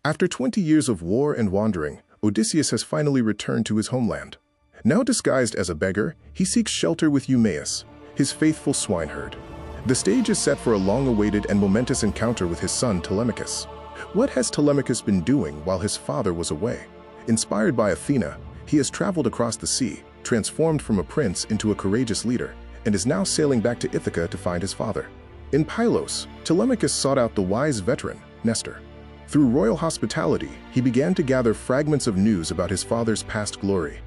After 20 years of war and wandering, Odysseus has finally returned to his homeland. Now disguised as a beggar, he seeks shelter with Eumaeus, his faithful swineherd. The stage is set for a long-awaited and momentous encounter with his son Telemachus. What has Telemachus been doing while his father was away? Inspired by Athena, he has traveled across the sea, transformed from a prince into a courageous leader, and is now sailing back to Ithaca to find his father. In Pylos, Telemachus sought out the wise veteran, Nestor. Through royal hospitality, he began to gather fragments of news about his father's past glory.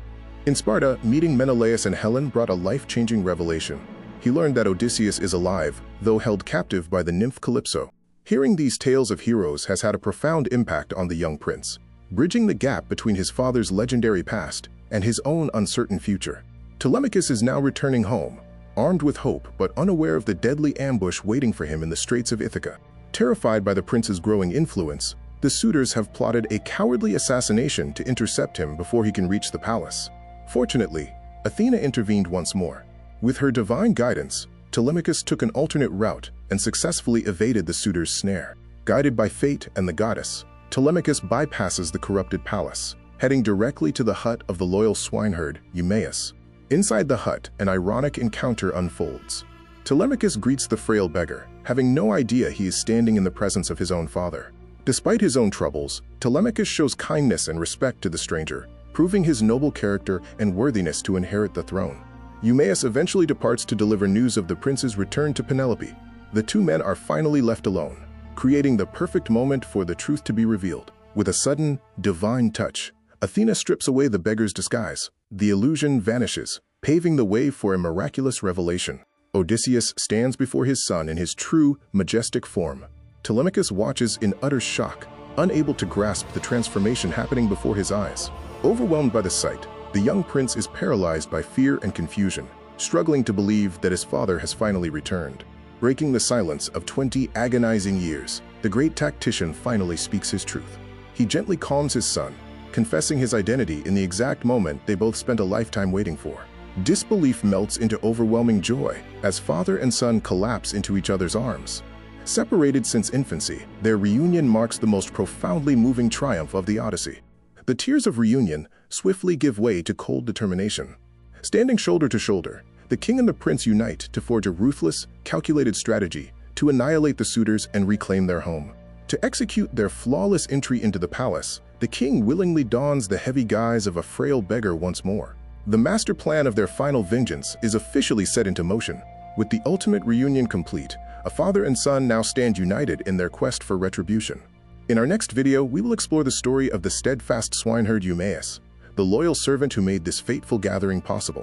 In Sparta, meeting Menelaus and Helen brought a life-changing revelation. He learned that Odysseus is alive, though held captive by the nymph Calypso. Hearing these tales of heroes has had a profound impact on the young prince, bridging the gap between his father's legendary past and his own uncertain future. Telemachus is now returning home, armed with hope but unaware of the deadly ambush waiting for him in the Straits of Ithaca. Terrified by the prince's growing influence, the suitors have plotted a cowardly assassination to intercept him before he can reach the palace. Fortunately, Athena intervened once more. With her divine guidance, Telemachus took an alternate route and successfully evaded the suitors' snare. Guided by fate and the goddess, Telemachus bypasses the corrupted palace, heading directly to the hut of the loyal swineherd, Eumaeus. Inside the hut, an ironic encounter unfolds. Telemachus greets the frail beggar, having no idea he is standing in the presence of his own father. Despite his own troubles, Telemachus shows kindness and respect to the stranger, proving his noble character and worthiness to inherit the throne. Eumaeus eventually departs to deliver news of the prince's return to Penelope. The two men are finally left alone, creating the perfect moment for the truth to be revealed. With a sudden, divine touch, Athena strips away the beggar's disguise. The illusion vanishes, paving the way for a miraculous revelation. Odysseus stands before his son in his true, majestic form. Telemachus watches in utter shock, unable to grasp the transformation happening before his eyes. Overwhelmed by the sight, the young prince is paralyzed by fear and confusion, struggling to believe that his father has finally returned. Breaking the silence of 20 agonizing years, the great tactician finally speaks his truth. He gently calms his son, confessing his identity in the exact moment they both spent a lifetime waiting for. Disbelief melts into overwhelming joy as father and son collapse into each other's arms. Separated since infancy, their reunion marks the most profoundly moving triumph of the Odyssey. The tears of reunion swiftly give way to cold determination. Standing shoulder to shoulder, the king and the prince unite to forge a ruthless, calculated strategy to annihilate the suitors and reclaim their home. To execute their flawless entry into the palace, the king willingly dons the heavy guise of a frail beggar once more. The master plan of their final vengeance is officially set into motion. With the ultimate reunion complete, a father and son now stand united in their quest for retribution. In our next video, we will explore the story of the steadfast swineherd Eumaeus, the loyal servant who made this fateful gathering possible.